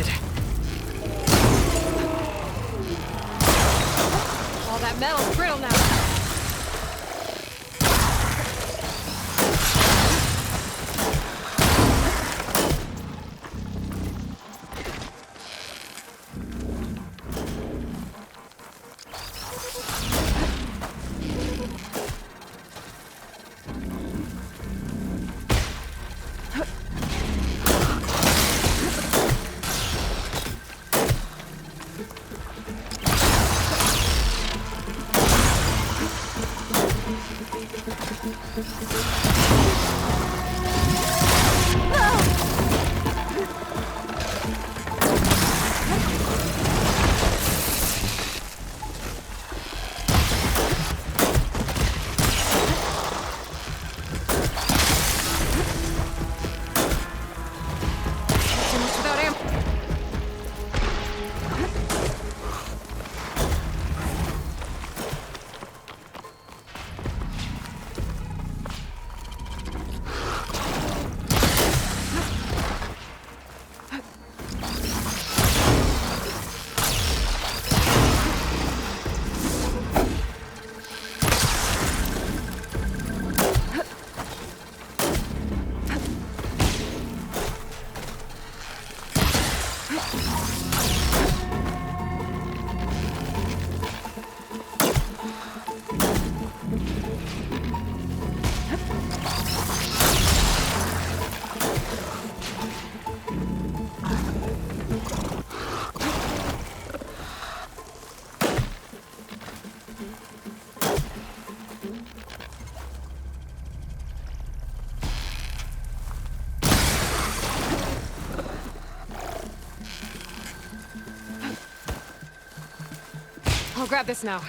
needed. All that metal's brittle now. I'll grab this now.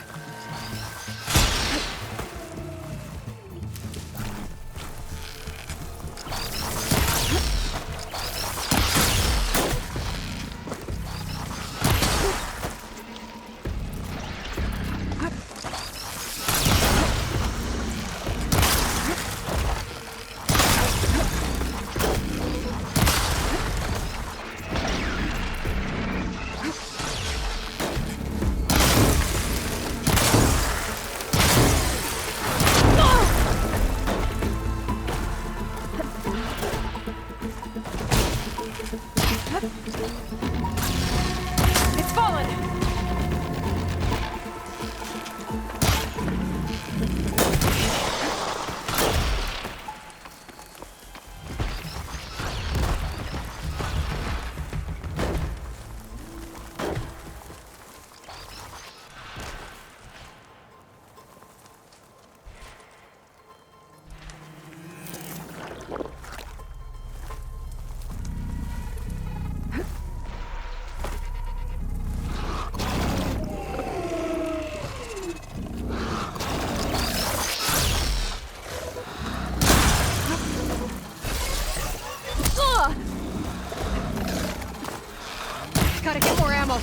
It's fallen! Gotta get more ammo.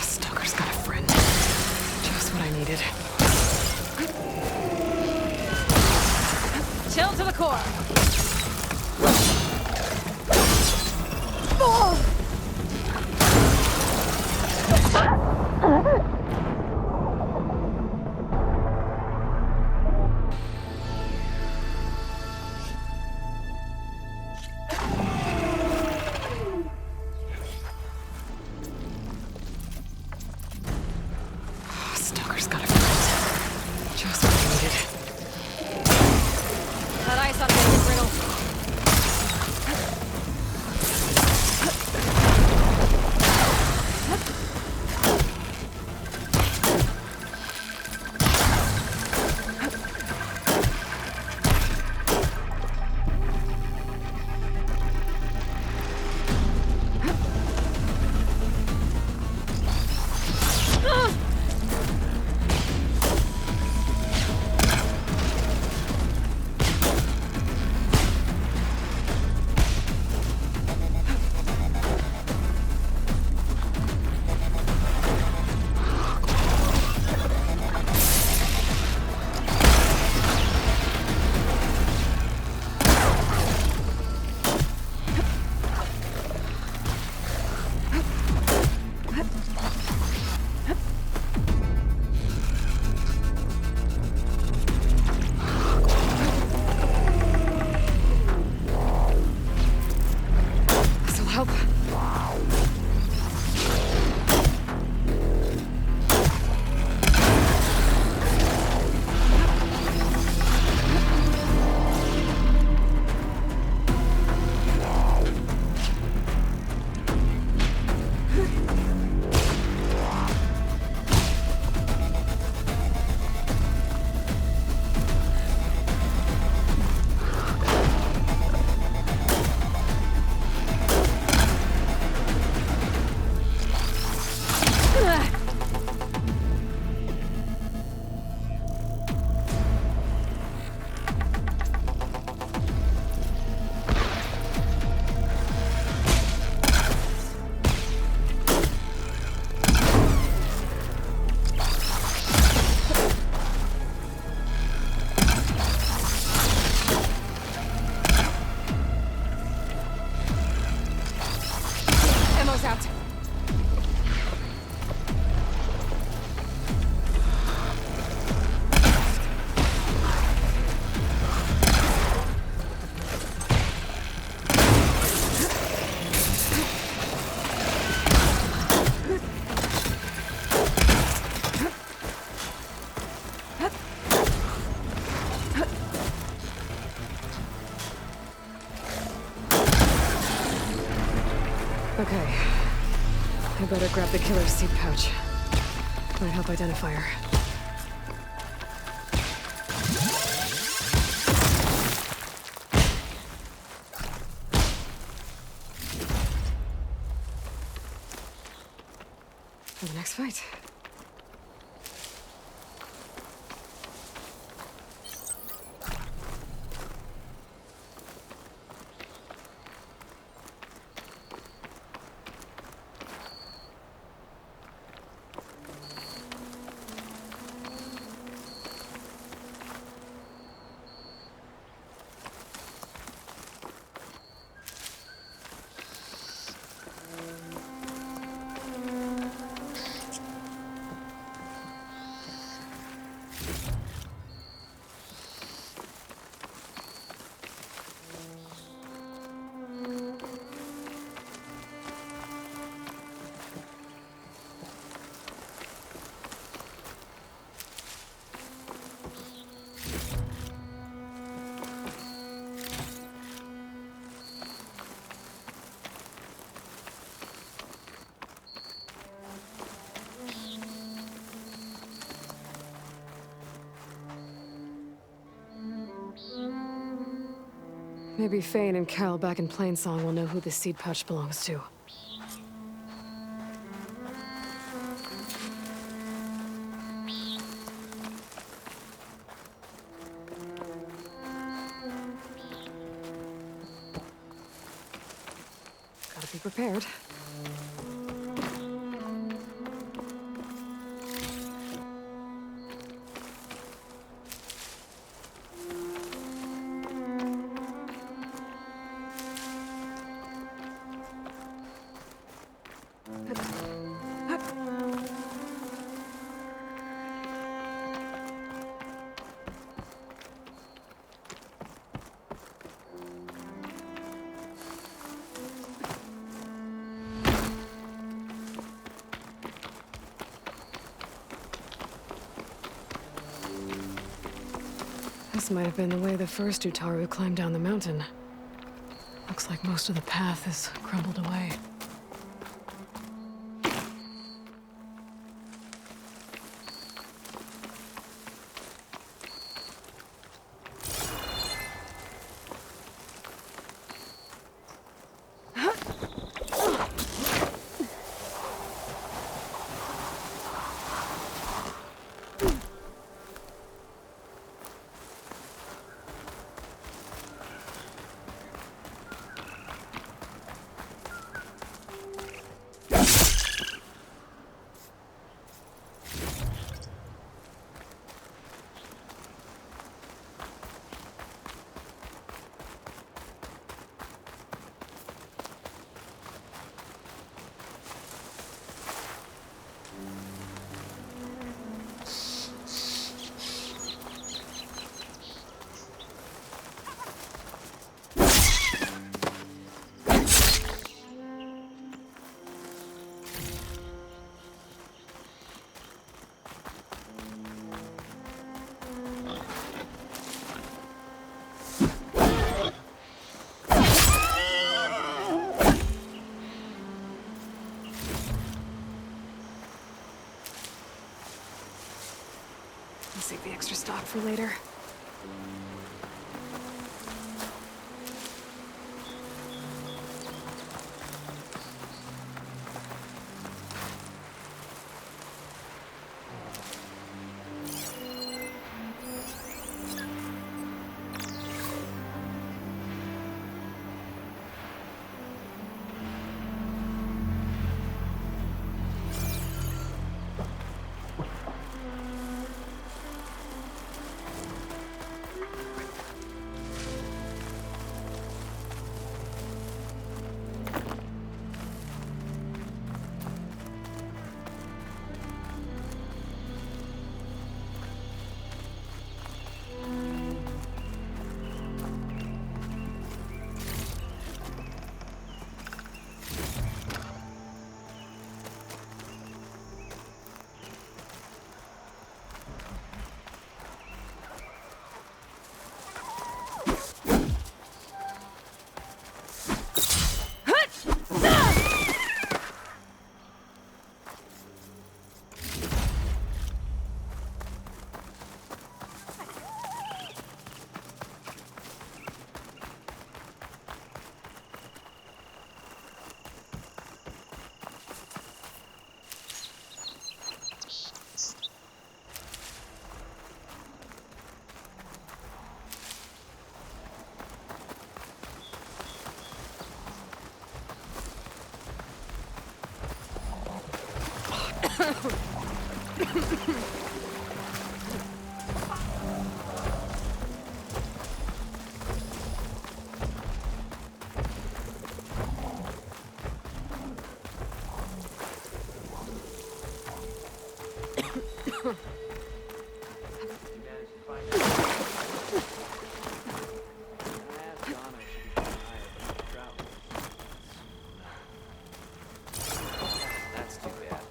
Stoker's got a friend. Just what I needed. Chill to the core. Stoker's got a friend. Just what I needed. That ice on the Okay. I better grab the killer's seed pouch. Might help identify her. For the next fight. Maybe Fane and Cal back in Plainsong will know who this seed pouch belongs to. Gotta be prepared. This might have been the way the first Utaru climbed down the mountain. Looks like most of the path has crumbled away. I'll save the extra stock for later. That's too bad.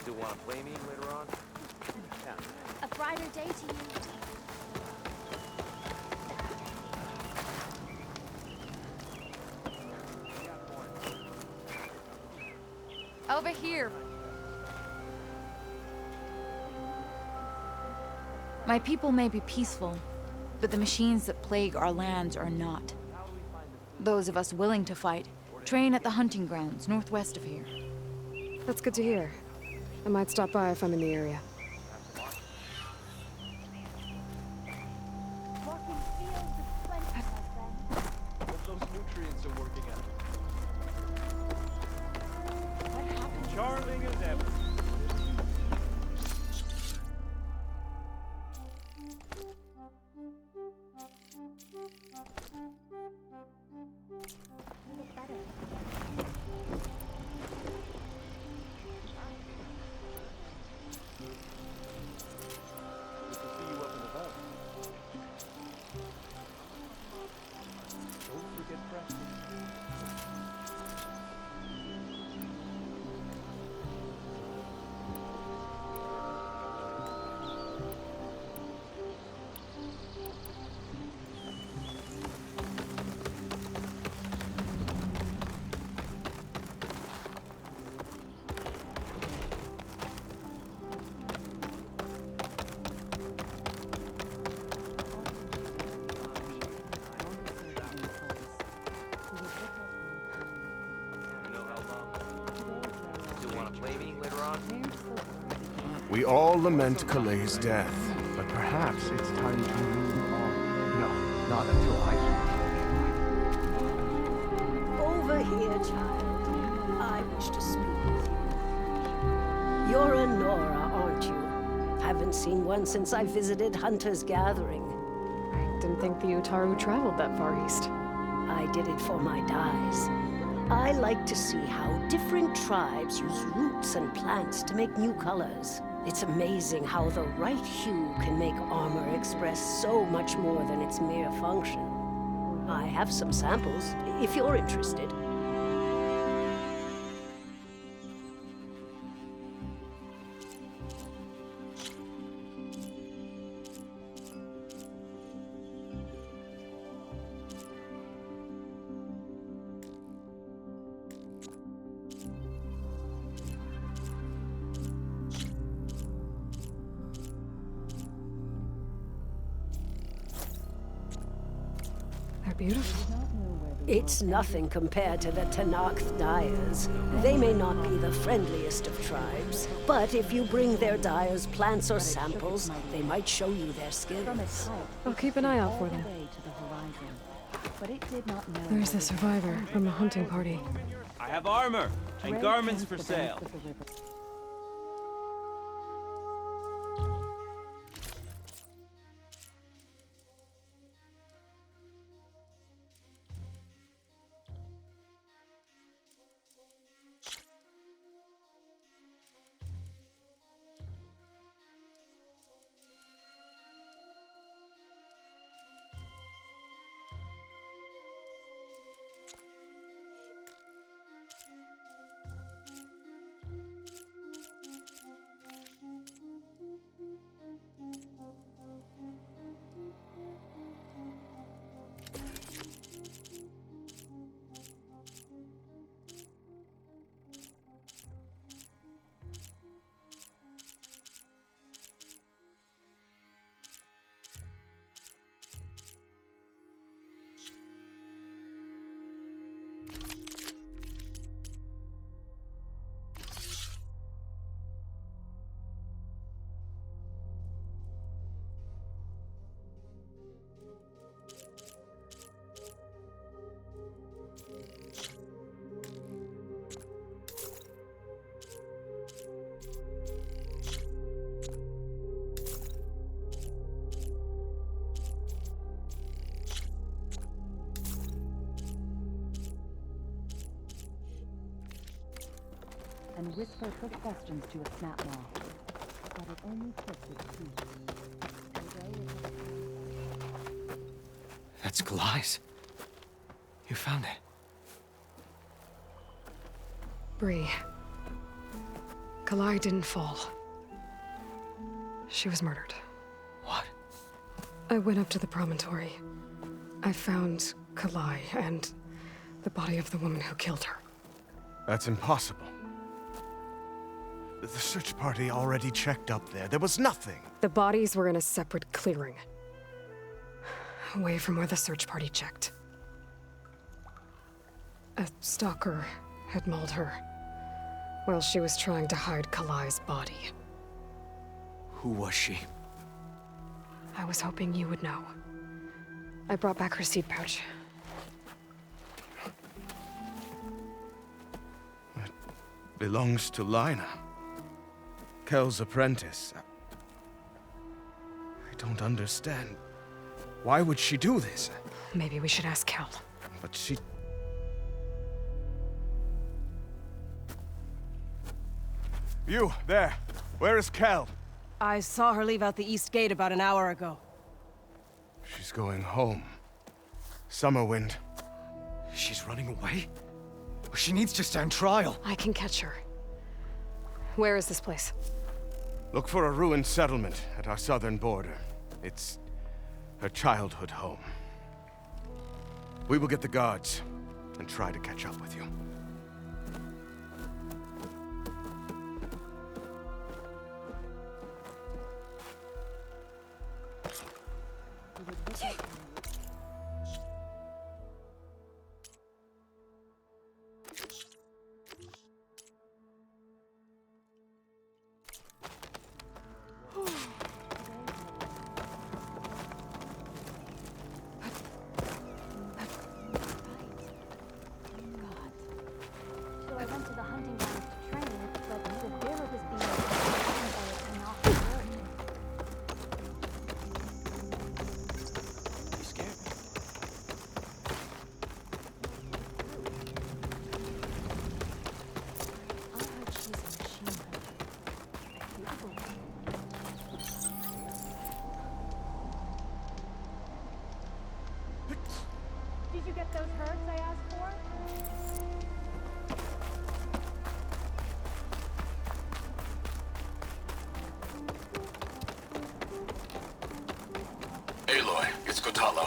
Still want to play me later on? A brighter day to you. Over here. My people may be peaceful, but the machines that plague our lands are not. Those of us willing to fight train at the hunting grounds northwest of here. That's good to hear. I might stop by if I'm in the area. Walking fields of plenty, my friend. Hope those nutrients are working out. What happened? Charming as ever. You look better. Good to see you up and about. Don't forget practice. You know how long? Still want to play me later on? We all lament Kaleigh's death, but perhaps it's time to move on. No, not until I Over here, child. I wish to speak with you. You're a Nora, aren't you? Haven't seen one since I visited Hunter's Gathering. I didn't think the Utaru traveled that far east. I did it for my dyes. I like to see how different tribes use roots and plants to make new colors. It's amazing how the right hue can make armor express so much more than its mere function. I have some samples, if you're interested. They're beautiful. It's nothing compared to the Tenakth Dyers. They may not be the friendliest of tribes, but if you bring their dyers plants or samples, they might show you their skills. I'll keep an eye out for them. There's the survivor from the hunting party. I have armor and garments for sale. and whisper her questions to a snapmaw. But it only took its teeth. That's Kalai's. You found it. Bree. Kalai didn't fall. She was murdered. What? I went up to the promontory. I found Kalai and the body of the woman who killed her. That's impossible. The search party already checked up there. There was nothing. The bodies were in a separate clearing. Away from where the search party checked. A stalker had mauled her while she was trying to hide Kalai's body. Who was she? I was hoping you would know. I brought back her seed pouch. It belongs to Lina. Kel's apprentice. I don't understand. Why would she do this? Maybe we should ask Kel. But she... You, there. Where is Kel? I saw her leave out the east gate about an hour ago. She's going home. Summerwind. She's running away? She needs to stand trial. I can catch her. Where is this place? Look for a ruined settlement at our southern border. It's her childhood home. We will get the guards and try to catch up with you. So I went to the hunting grounds to train, but the bear was being eaten by a Tanakh bird. You scared me. I heard she's a machine hunter. Did you get those herbs I asked for? Aloy, it's Kotalo.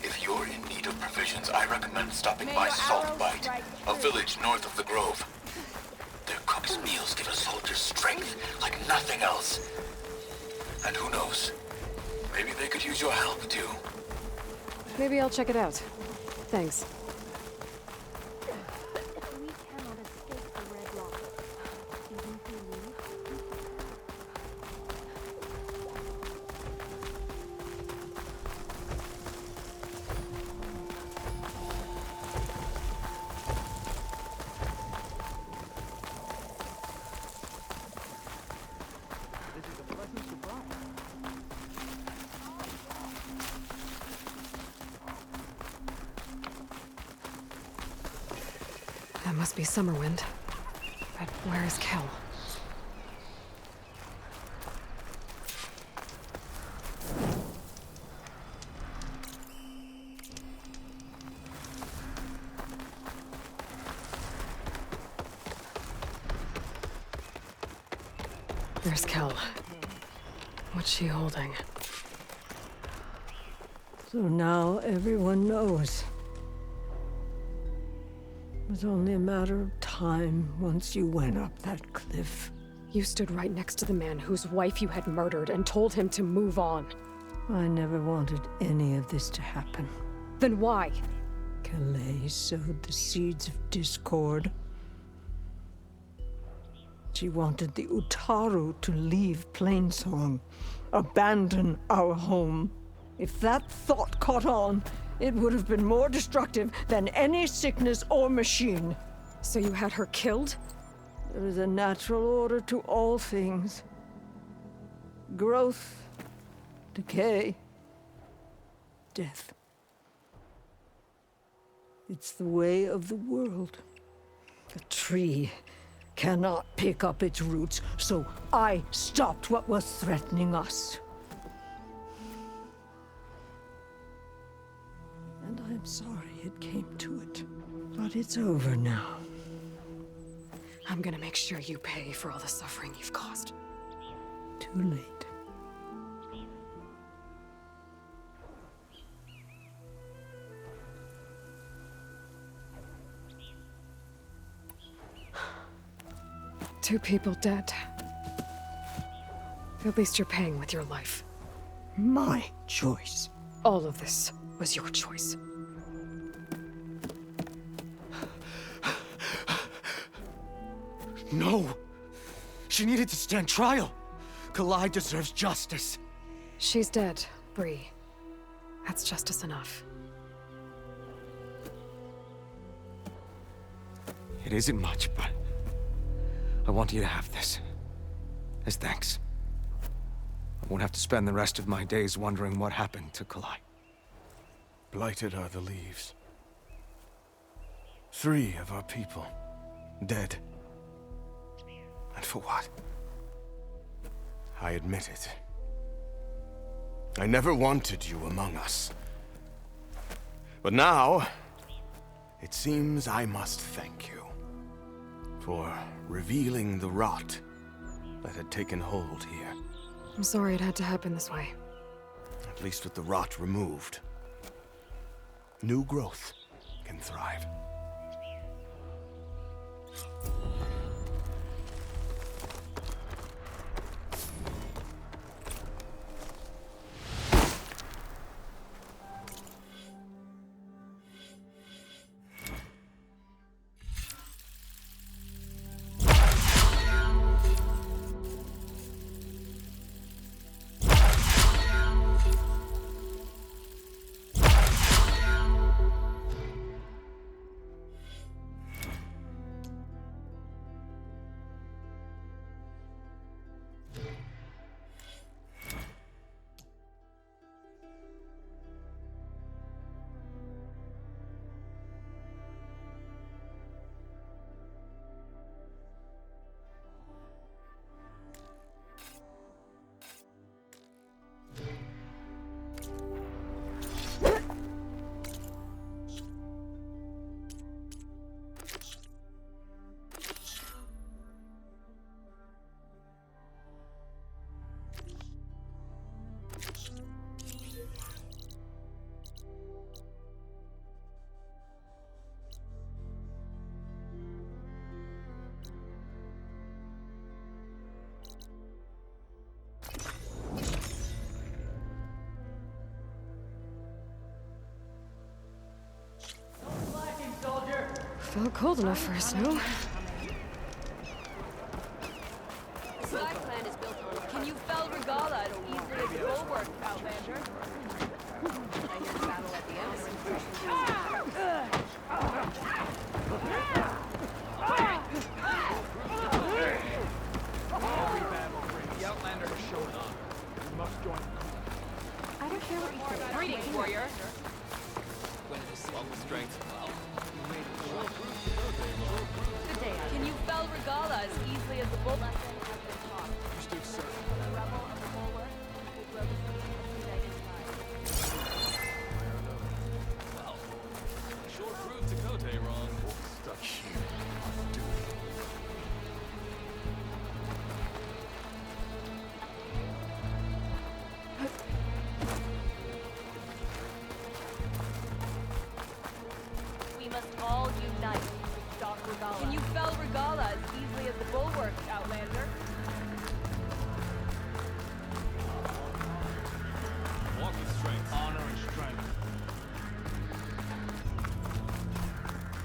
If you're in need of provisions, I recommend stopping by Saltbite, a village north of the Grove. Their cook's meals give a soldier's strength like nothing else. And who knows? Maybe they could use your help, too. Maybe I'll check it out. Thanks. We cannot escape the red lock. Even if we leave. That must be Summerwind. But where is Kel? There's Kel. What's she holding? So now everyone knows. It was only a matter of time once you went up that cliff. You stood right next to the man whose wife you had murdered and told him to move on. I never wanted any of this to happen. Then why? Kalai sowed the seeds of discord. She wanted the Utaru to leave Plainsong, abandon our home. If that thought caught on, it would have been more destructive than any sickness or machine. So you had her killed? There is a natural order to all things. Growth, decay, death. It's the way of the world. A tree cannot pick up its roots, so I stopped what was threatening us. And I'm sorry it came to it. But it's over now. I'm gonna make sure you pay for all the suffering you've caused. Too late. Two people dead. At least you're paying with your life. My choice. All of this was your choice. No! She needed to stand trial! Kalai deserves justice. She's dead, Bree. That's justice enough. It isn't much, but I want you to have this. As thanks. I won't have to spend the rest of my days wondering what happened to Kalai. Blighted are the leaves. 3 of our people, dead. And for what? I admit it. I never wanted you among us. But now, it seems I must thank you for revealing the rot that had taken hold here. I'm sorry it had to happen this way. At least with the rot removed, new growth can thrive. Felt cold enough for a snow. Can you fell Regala as easily as bulwark, Outlander? I hear the battle at the end The Outlander has shown up. We must join. I don't care what you say. Greetings, warrior. Welcome strength. Good day. Can you fell Regala as easily as the bull lesson has been taught? You stood certain. The rebel of the bulwark who broke his Well, sure proved Takote wrong. Stuck here. On duty. We must all unite to stop Regala. Can you fell Regala as easily as the bulwark, Outlander? Walk with strength. Honor and strength.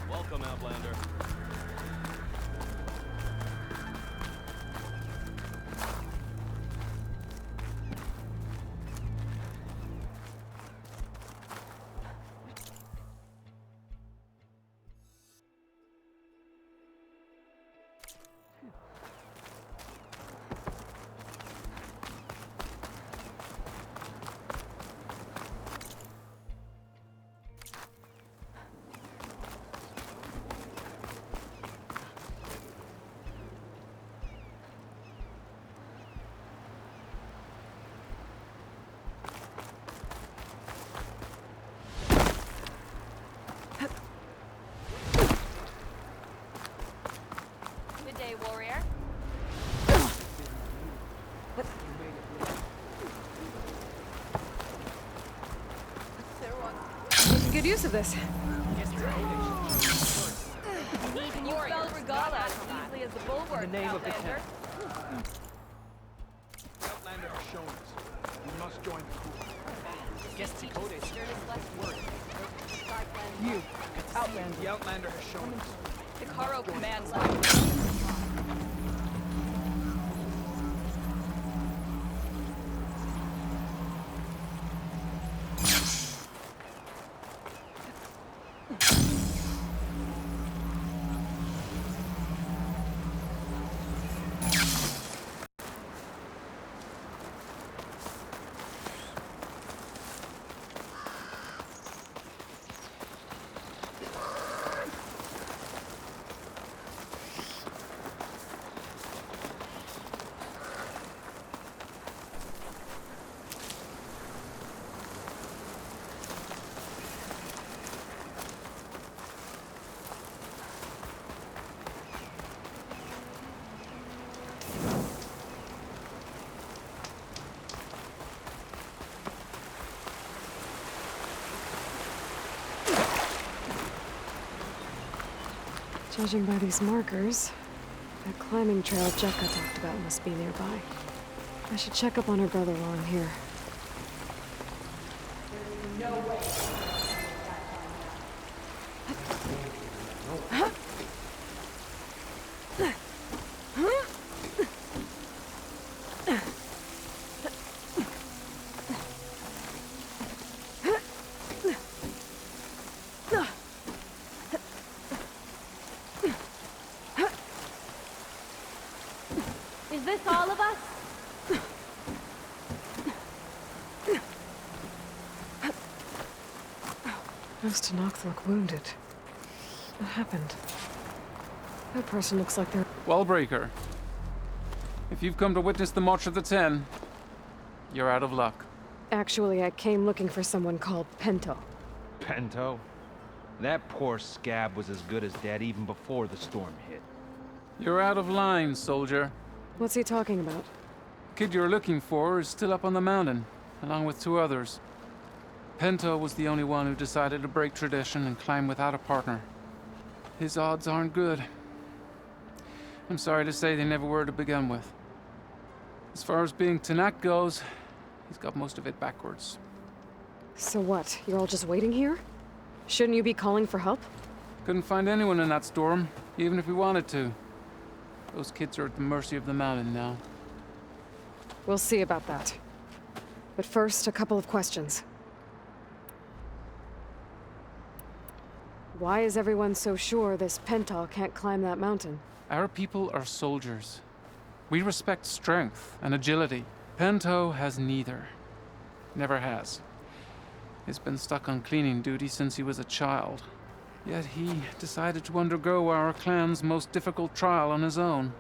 Welcome, Outlander. barrier. Making good use of this. Can you fell Regala as easily as the bulwark, In the name of the Outlander? Outlander has shown us. We must join the crew. Guess Dakota is You, Outlander. The Outlander has shown us. The Caro commands Judging by these markers, that climbing trail Jekka talked about must be nearby. I should check up on her brother while I'm here. Is this all of us? Those Tenakth look wounded. What happened? That person looks like they're... Wallbreaker. If you've come to witness the March of the Ten, you're out of luck. Actually, I came looking for someone called Pento. Pento? That poor scab was as good as dead even before the storm hit. You're out of line, soldier. What's he talking about? The kid you're looking for is still up on the mountain, along with 2 others. Pento was the only one who decided to break tradition and climb without a partner. His odds aren't good. I'm sorry to say they never were to begin with. As far as being Tenakth goes, he's got most of it backwards. So what? You're all just waiting here? Shouldn't you be calling for help? Couldn't find anyone in that storm, even if we wanted to. Those kids are at the mercy of the mountain now. We'll see about that. But first, a couple of questions. Why is everyone so sure this Pento can't climb that mountain? Our people are soldiers. We respect strength and agility. Pento has neither. Never has. He's been stuck on cleaning duty since he was a child. Yet he decided to undergo our clan's most difficult trial on his own.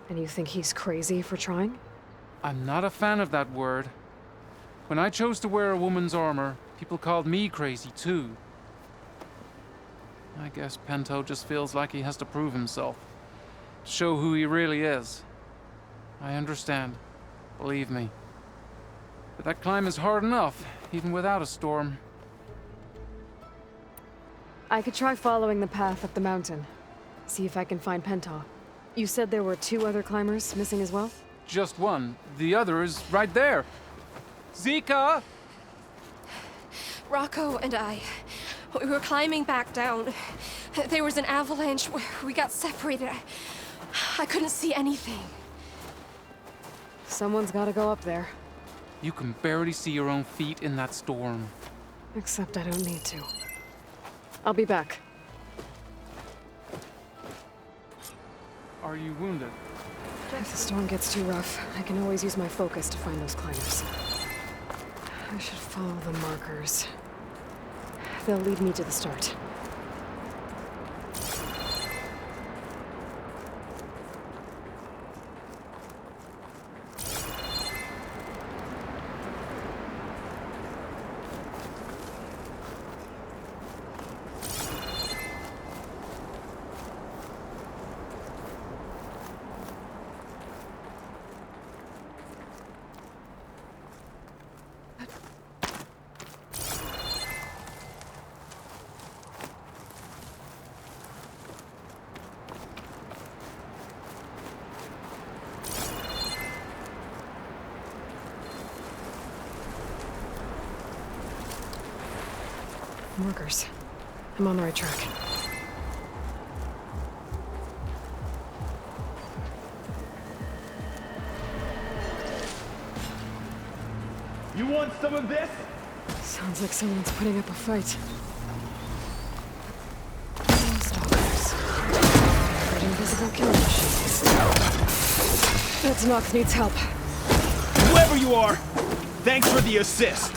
And you think he's crazy for trying? I'm not a fan of that word. When I chose to wear a woman's armor, people called me crazy too. I guess Pento just feels like he has to prove himself. Show who he really is. I understand. Believe me. But that climb is hard enough, even without a storm. I could try following the path up the mountain. See if I can find Pento. You said there were 2 other climbers missing as well? Just one. The other is right there. Zika! Rocco and I, we were climbing back down. There was an avalanche. We got separated. I couldn't see anything. Someone's gotta go up there. You can barely see your own feet in that storm. Except I don't need to. I'll be back. Are you wounded? If the storm gets too rough, I can always use my focus to find those climbers. I should follow the markers. They'll lead me to the start. markers. I'm on the right track. You want some of this? Sounds like someone's putting up a fight. Stalkers. But invisible killing machines. That Nox needs help. Whoever you are, thanks for the assist.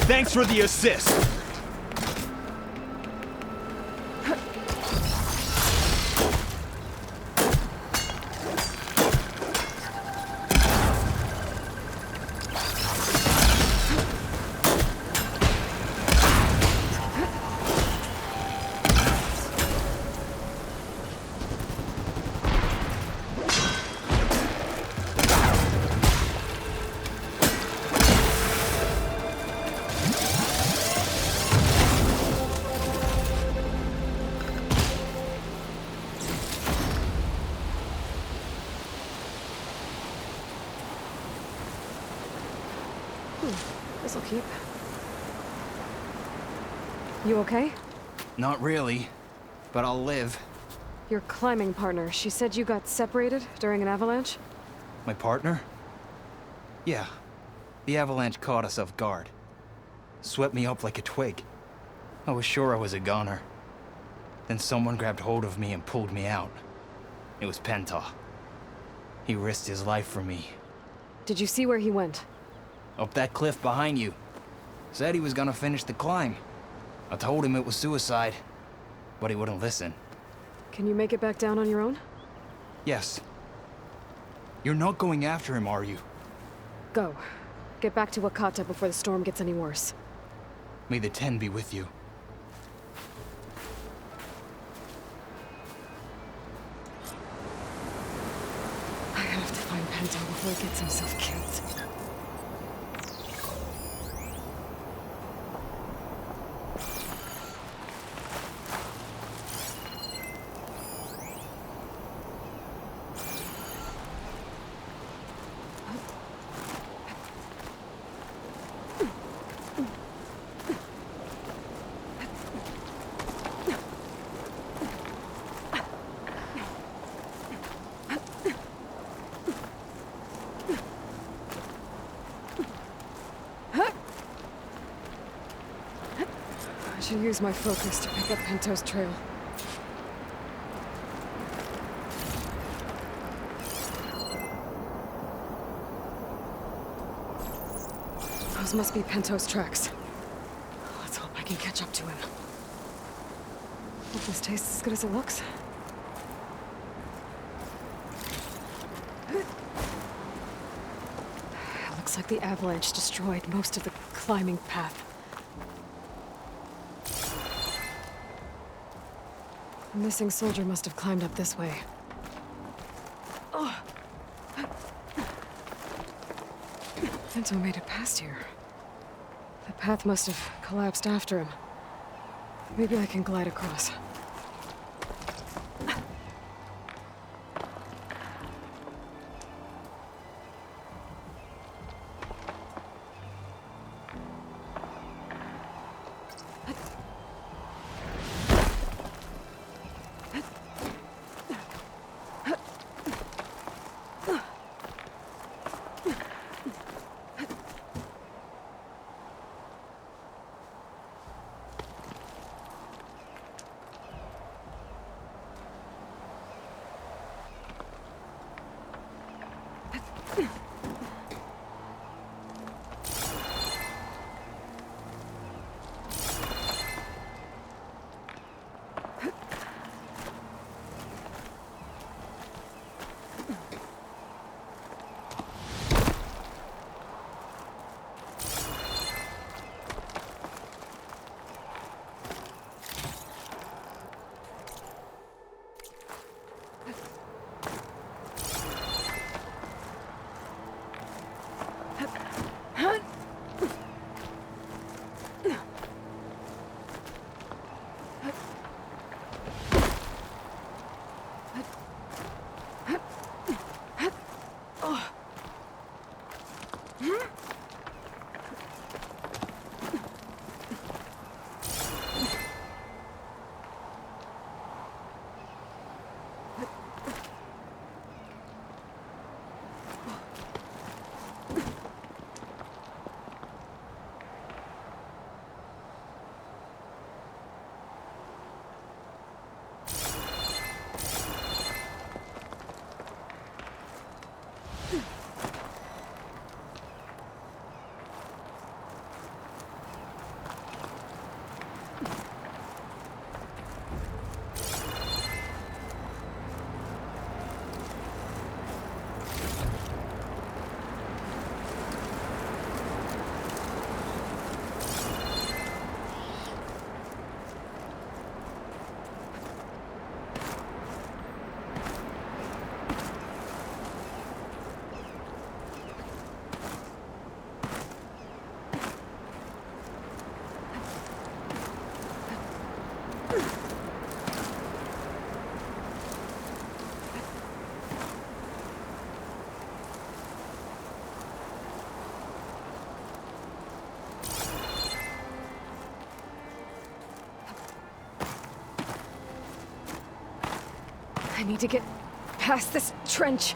Thanks for the assist. This'll keep. You okay? Not really, but I'll live. Your climbing partner, she said you got separated during an avalanche? My partner? Yeah. The avalanche caught us off guard. Swept me up like a twig. I was sure I was a goner. Then someone grabbed hold of me and pulled me out. It was Penta. He risked his life for me. Did you see where he went? Up that cliff behind you. Said he was gonna finish the climb. I told him it was suicide, but he wouldn't listen. Can you make it back down on your own? Yes. You're not going after him, are you? Go. Get back to Wakata before the storm gets any worse. May the Ten be with you. I have to find Penta before he gets himself killed. I should use my focus to pick up Pento's trail. Those must be Pento's tracks. Let's hope I can catch up to him. Hope this tastes as good as it looks. It looks like the avalanche destroyed most of the climbing path. The missing soldier must have climbed up this way. Oh. Pento made it past here. The path must have collapsed after him. Maybe I can glide across. I need to get past this trench.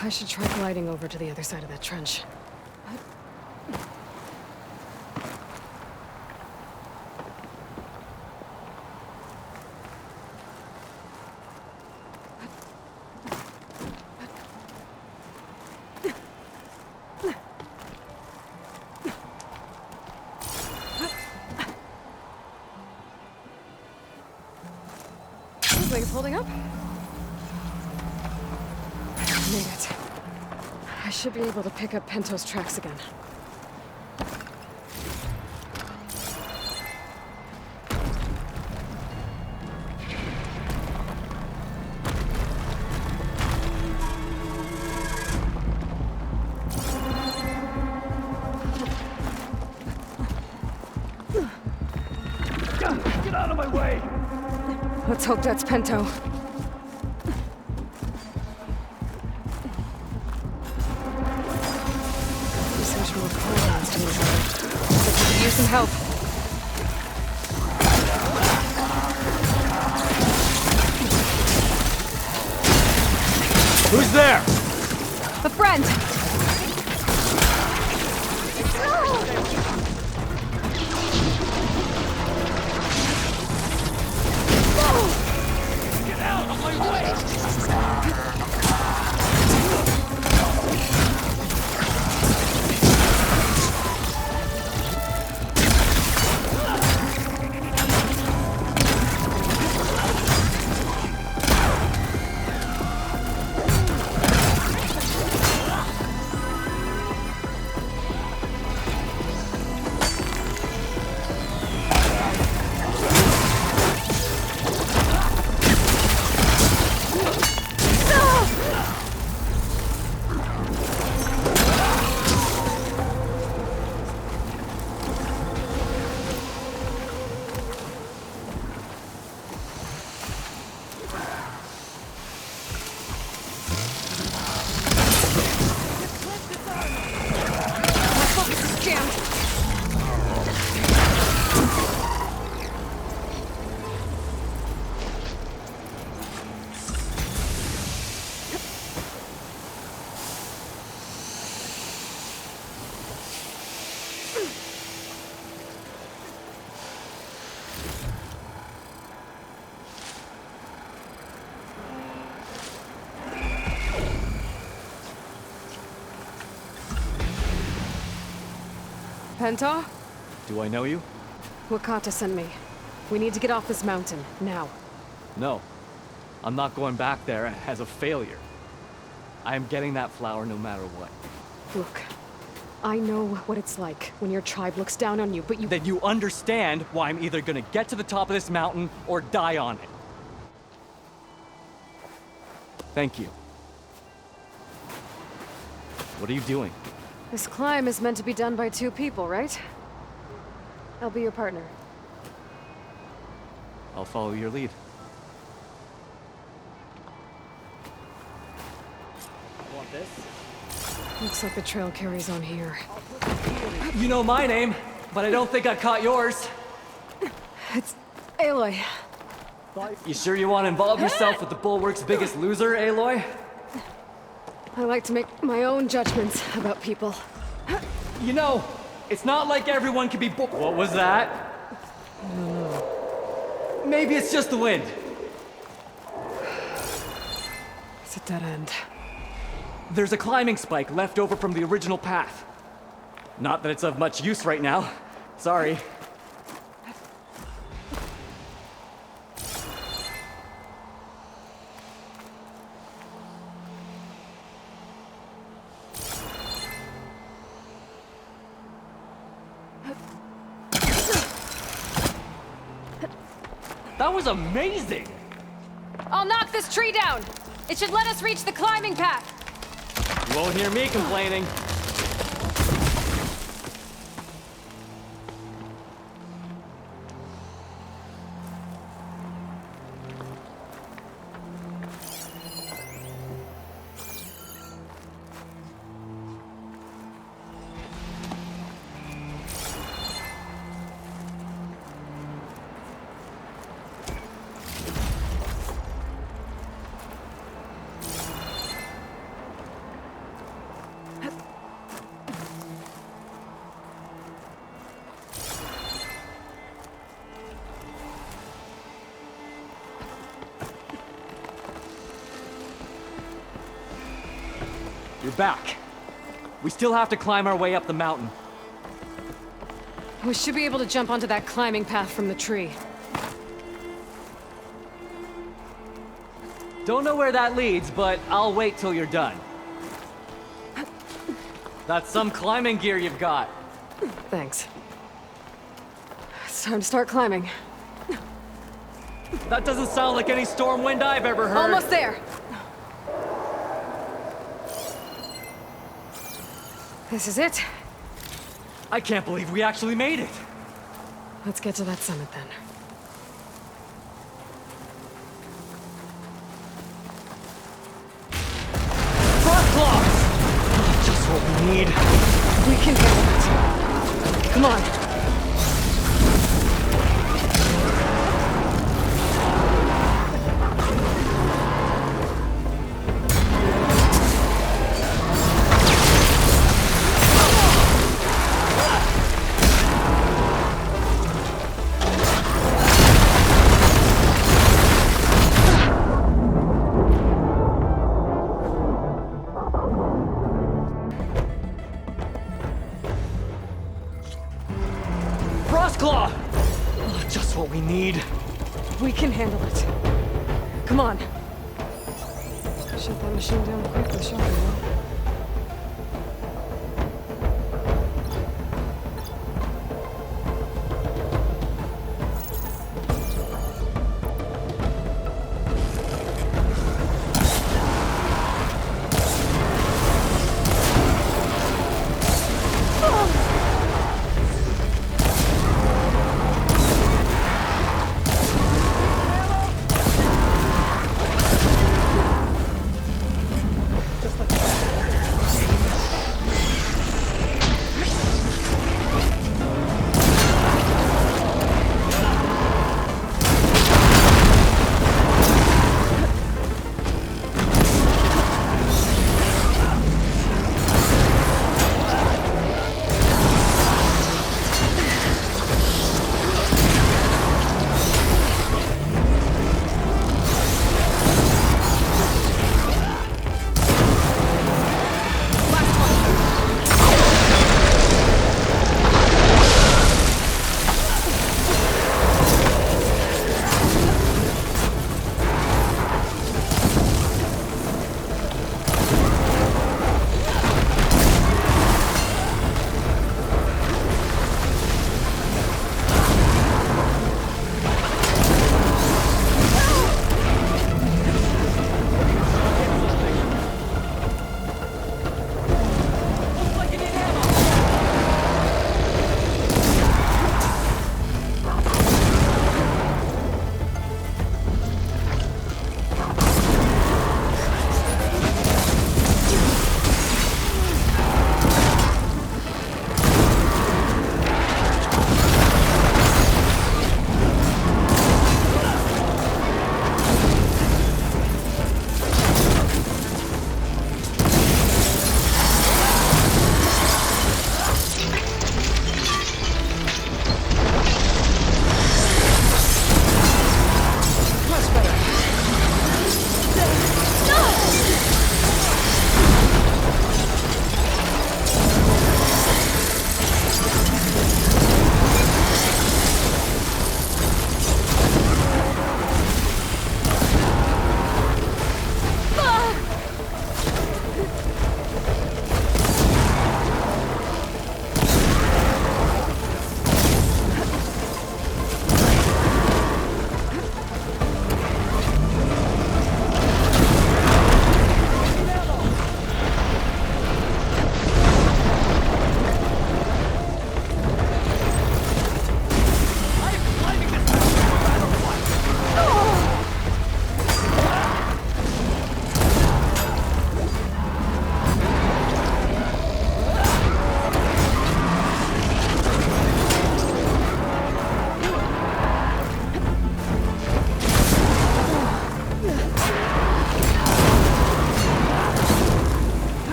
I should try gliding over to the other side of that trench. Looks like it's holding up. Made it. I should be able to pick up Pento's tracks again. Get out of my way! Let's hope that's Pento. Use some help. Who's there? A friend. Get out of my way! Penta? Do I know you? Wakata sent me. We need to get off this mountain, now. No. I'm not going back there as a failure. I am getting that flower no matter what. Look, I know what it's like when your tribe looks down on you, but you— Then you understand why I'm either gonna get to the top of this mountain or die on it. Thank you. What are you doing? This climb is meant to be done by 2 people, right? I'll be your partner. I'll follow your lead. Want this? Looks like the trail carries on here. You know my name, but I don't think I caught yours. It's Aloy. You sure you want to involve yourself with the Bulwark's biggest loser, Aloy? I like to make my own judgments about people. You know, it's not like everyone can be What was that? Maybe it's just the wind. It's a dead end. There's a climbing spike left over from the original path. Not that it's of much use right now. Sorry. That was amazing! I'll knock this tree down! It should let us reach the climbing path! You won't hear me complaining. You're back. We still have to climb our way up the mountain. We should be able to jump onto that climbing path from the tree. Don't know where that leads, but I'll wait till you're done. That's some climbing gear you've got. Thanks. It's time to start climbing. That doesn't sound like any storm wind I've ever heard. Almost there. This is it. I can't believe we actually made it. Let's get to that summit then. Frostclaws! Just what we need. We can handle it. Come on. Frostclaw! Oh, just what we need. We can handle it. Come on. Shut that machine down quickly, shall we?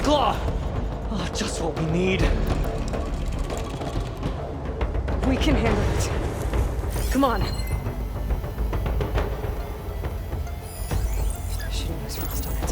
Claw! Oh, just what we need. We can handle it. Come on. Shouldn't use frost on it.